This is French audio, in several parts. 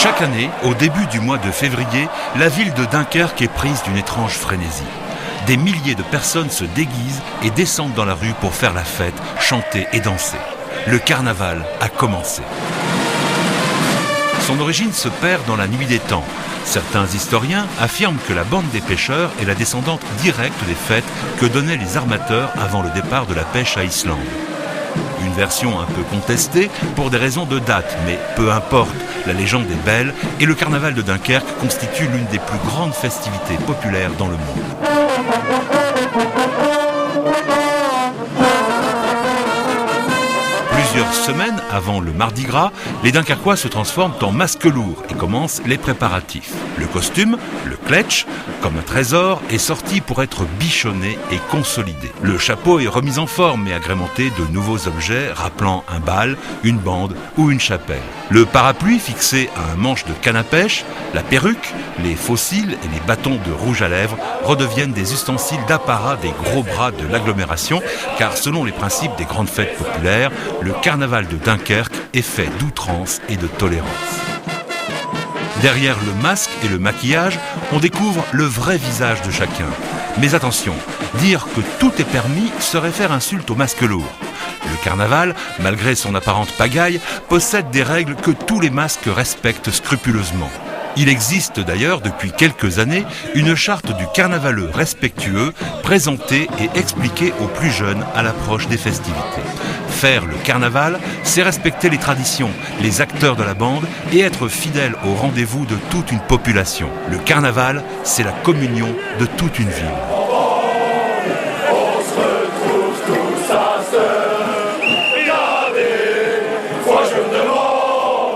Chaque année, au début du mois de février, la ville de Dunkerque est prise d'une étrange frénésie. Des milliers de personnes se déguisent et descendent dans la rue pour faire la fête, chanter et danser. Le carnaval a commencé. Son origine se perd dans la nuit des temps. Certains historiens affirment que la bande des pêcheurs est la descendante directe des fêtes que donnaient les armateurs avant le départ de la pêche à Islande. Une version un peu contestée pour des raisons de date, mais peu importe, la légende est belle et le carnaval de Dunkerque constitue l'une des plus grandes festivités populaires dans le monde. Plusieurs semaines avant le Mardi Gras, les Dunkerquois se transforment en masques lourds et commencent les préparatifs. Le costume, le kletsch, comme un trésor, est sorti pour être bichonné et consolidé. Le chapeau est remis en forme et agrémenté de nouveaux objets rappelant un bal, une bande ou une chapelle. Le parapluie fixé à un manche de canne à pêche, la perruque, les faux cils et les bâtons de rouge à lèvres redeviennent des ustensiles d'apparat des gros bras de l'agglomération, car selon les principes des grandes fêtes populaires, le carnaval de Dunkerque est fait d'outrance et de tolérance. Derrière le masque et le maquillage, on découvre le vrai visage de chacun. Mais attention, dire que tout est permis serait faire insulte au masque lourd. Le carnaval, malgré son apparente pagaille, possède des règles que tous les masques respectent scrupuleusement. Il existe d'ailleurs depuis quelques années une charte du carnavaleux respectueux présentée et expliquée aux plus jeunes à l'approche des festivités. Faire le carnaval, c'est respecter les traditions, les acteurs de la bande et être fidèle au rendez-vous de toute une population. Le carnaval, c'est la communion de toute une ville.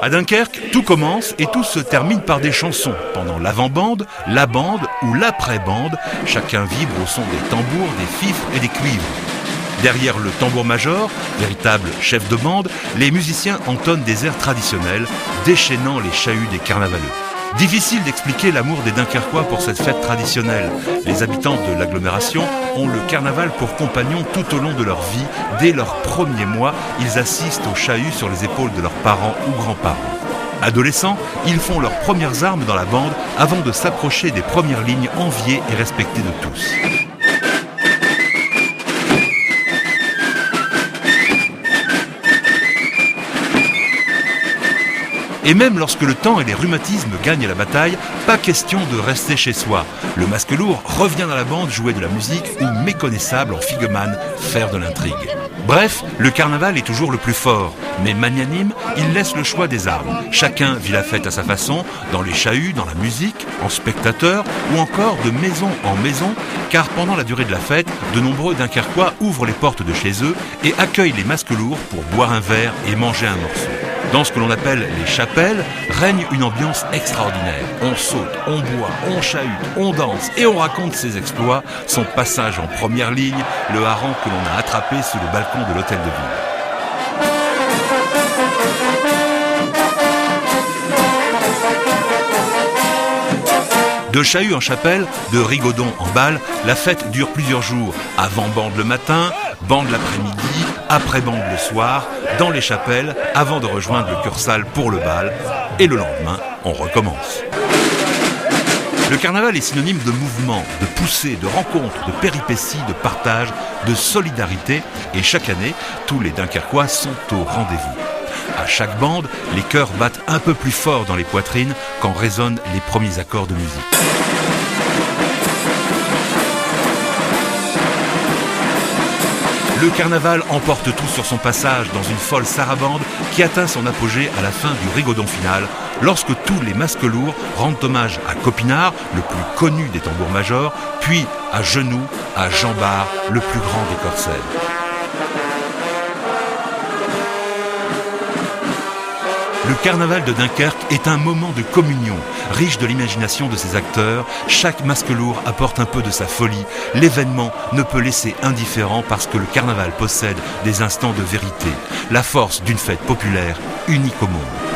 À Dunkerque, tout commence et tout se termine par des chansons. Pendant l'avant-bande, la bande ou l'après-bande, chacun vibre au son des tambours, des fifres et des cuivres. Derrière le tambour-major, véritable chef de bande, les musiciens entonnent des airs traditionnels, déchaînant les chahuts des carnavaleux. Difficile d'expliquer l'amour des Dunkerquois pour cette fête traditionnelle. Les habitants de l'agglomération ont le carnaval pour compagnon tout au long de leur vie. Dès leurs premiers mois, ils assistent aux chahuts sur les épaules de leurs parents ou grands-parents. Adolescents, ils font leurs premières armes dans la bande avant de s'approcher des premières lignes enviées et respectées de tous. Et même lorsque le temps et les rhumatismes gagnent la bataille, pas question de rester chez soi. Le masque lourd revient dans la bande jouer de la musique ou, méconnaissable en figueman, faire de l'intrigue. Bref, le carnaval est toujours le plus fort, mais magnanime, il laisse le choix des armes. Chacun vit la fête à sa façon, dans les chahuts, dans la musique, en spectateur ou encore de maison en maison, car pendant la durée de la fête, de nombreux Dunkerquois ouvrent les portes de chez eux et accueillent les masques lourds pour boire un verre et manger un morceau. Dans ce que l'on appelle les chapelles, règne une ambiance extraordinaire. On saute, on boit, on chahute, on danse et on raconte ses exploits, son passage en première ligne, le hareng que l'on a attrapé sous le balcon de l'hôtel de ville. De chahut en chapelle, de rigodon en bal, la fête dure plusieurs jours. Avant bande le matin, bande l'après-midi, après bande le soir, dans les chapelles, avant de rejoindre le Cursal pour le bal. Et le lendemain, on recommence. Le carnaval est synonyme de mouvement, de poussée, de rencontre, de péripéties, de partage, de solidarité. Et chaque année, tous les Dunkerquois sont au rendez-vous. À chaque bande, les chœurs battent un peu plus fort dans les poitrines quand résonnent les premiers accords de musique. Le carnaval emporte tout sur son passage dans une folle sarabande qui atteint son apogée à la fin du rigodon final, lorsque tous les masques lourds rendent hommage à Copinard, le plus connu des tambours-majors, puis à Genoux, à Jean Bart, le plus grand des corsaires. Le carnaval de Dunkerque est un moment de communion, riche de l'imagination de ses acteurs. Chaque masque lourd apporte un peu de sa folie. L'événement ne peut laisser indifférent parce que le carnaval possède des instants de vérité, la force d'une fête populaire unique au monde.